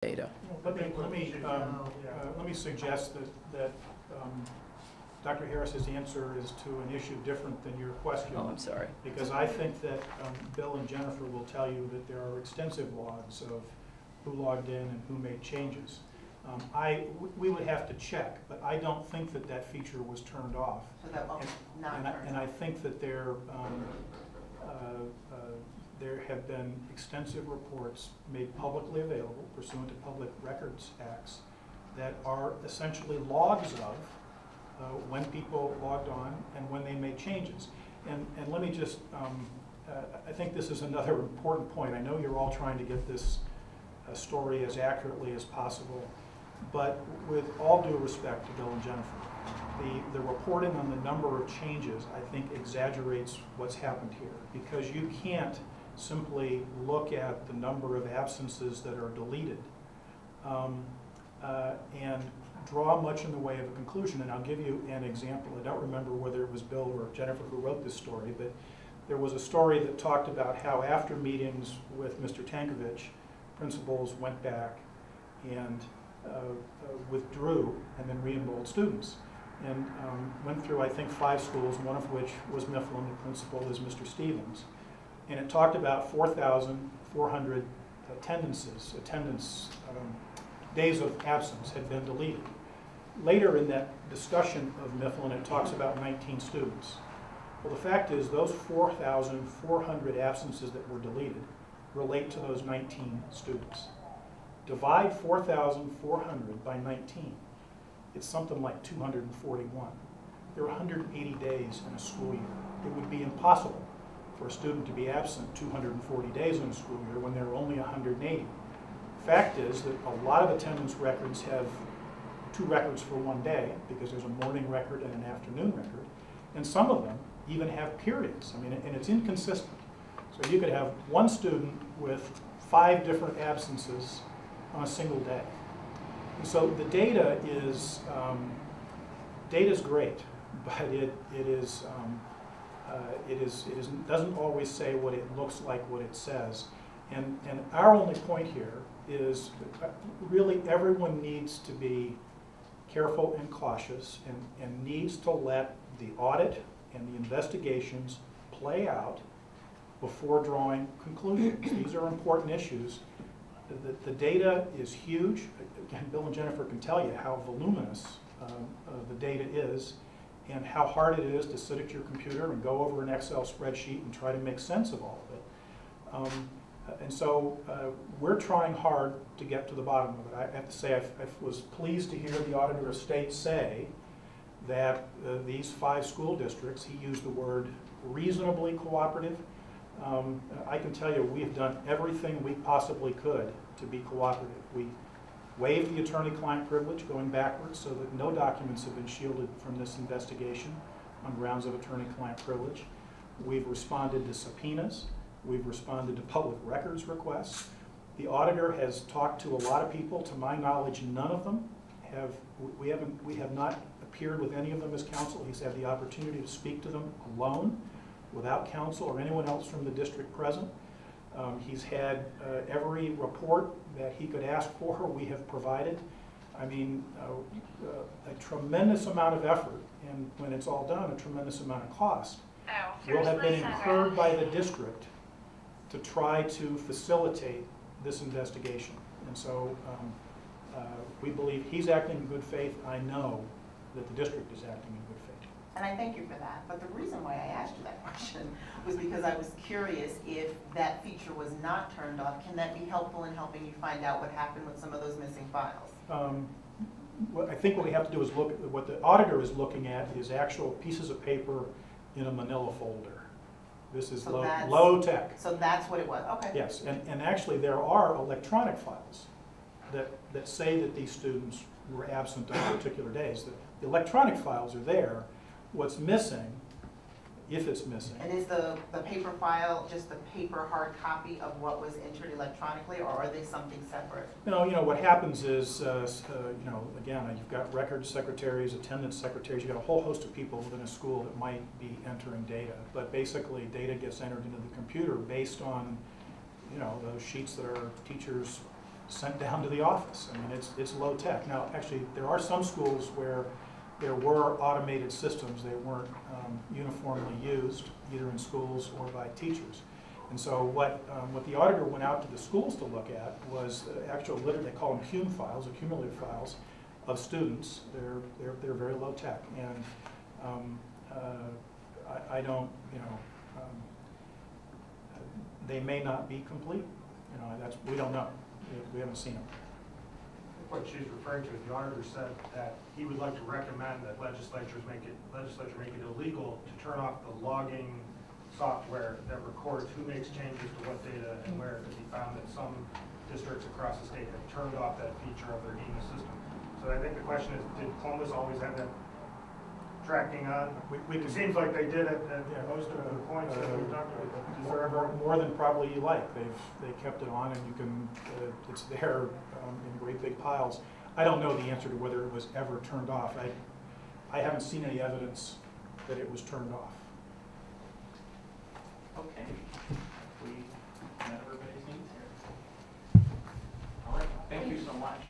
data. Let me suggest that Dr. Harris's answer is to an issue different than your question. Oh, I'm sorry. Because I think that Bill and Jennifer will tell you that there are extensive logs of who logged in and who made changes. We would have to check, but I don't think that that feature was turned off. So that will not turn and I think that there have been extensive reports made publicly available pursuant to Public Records Acts that are essentially logs of when people logged on and when they made changes. And let me just, I think this is another important point. I know you're all trying to get this story as accurately as possible, but with all due respect to Bill and Jennifer, the reporting on the number of changes, I think, exaggerates what's happened here, because you can't simply look at the number of absences that are deleted and draw much in the way of a conclusion. And I'll give you an example. I don't remember whether it was Bill or Jennifer who wrote this story, but there was a story that talked about how after meetings with Mr. Tankovich, principals went back and withdrew and then re-enrolled students. And went through, I think, 5 schools, one of which was Mifflin. The principal is Mr. Stevens. And it talked about 4,400 attendance days of absence had been deleted. Later in that discussion of Mifflin, it talks about 19 students. Well, the fact is those 4,400 absences that were deleted relate to those 19 students. Divide 4,400 by 19. It's something like 241. There are 180 days in a school year. It would be impossible for a student to be absent 240 days in a school year when there are only 180. Fact is that a lot of attendance records have 2 records for one day, because there's a morning record and an afternoon record, and some of them even have periods. I mean, and it's inconsistent. So you could have one student with 5 different absences on a single day. And so the data is great, but it doesn't always say what it looks like, what it says. And our only point here is really everyone needs to be careful and cautious and needs to let the audit and the investigations play out before drawing conclusions. These are important issues. The data is huge. Again, Bill and Jennifer can tell you how voluminous the data is and how hard it is to sit at your computer and go over an Excel spreadsheet and try to make sense of all of it. And so we're trying hard to get to the bottom of it. I have to say I was pleased to hear the Auditor of State say that these 5 school districts, he used the word reasonably cooperative. I can tell you we have done everything we possibly could to be cooperative. We waived the attorney-client privilege going backwards so that no documents have been shielded from this investigation on grounds of attorney-client privilege. We've responded to subpoenas. We've responded to public records requests. The auditor has talked to a lot of people. To my knowledge, none of them have, we have not appeared with any of them as counsel. He's had the opportunity to speak to them alone, without counsel or anyone else from the district present. He's had every report that he could ask for, we have provided. I mean, a tremendous amount of effort, and when it's all done, a tremendous amount of cost will have been incurred by the district to try to facilitate this investigation. And so we believe he's acting in good faith. I know that the district is acting in good faith. And I thank you for that. But the reason why I asked you that question was because I was curious if that feature was not turned off. Can that be helpful in helping you find out what happened with some of those missing files? I think what we have to do is look at what the auditor is looking at is actual pieces of paper in a manila folder. This is So low tech. So that's what it was. Okay. Yes, and actually there are electronic files that say that these students were absent on particular days. The electronic files are there. What's missing, if it's missing. And is the paper file just the paper hard copy of what was entered electronically, or are they something separate? No, you know, what happens is, you know, again, you've got records secretaries, attendance secretaries, you've got a whole host of people within a school that might be entering data. But basically, data gets entered into the computer based on, you know, those sheets that our teachers sent down to the office. I mean, it's low tech. Now, actually, there are some schools where there were automated systems. They weren't uniformly used, either in schools or by teachers. And so what the auditor went out to the schools to look at was actual, they call them CUME files, accumulative files, of students. They're very low tech. And I don't, they may not be complete. We don't know. We haven't seen them. What she's referring to is the auditor said that he would like to recommend that legislature make it illegal to turn off the logging software that records who makes changes to what data and where, because he found that some districts across the state have turned off that feature of their EMA system. So I think the question is, did Columbus always have that tracking on? It seems like they did it at most of the points that we talked about. Is there ever More than probably you like. They kept it on, and you can. It's there in great big piles. I don't know the answer to whether it was ever turned off. I haven't seen any evidence that it was turned off. Okay. We met everybody's needs here. All right. Thank you so much.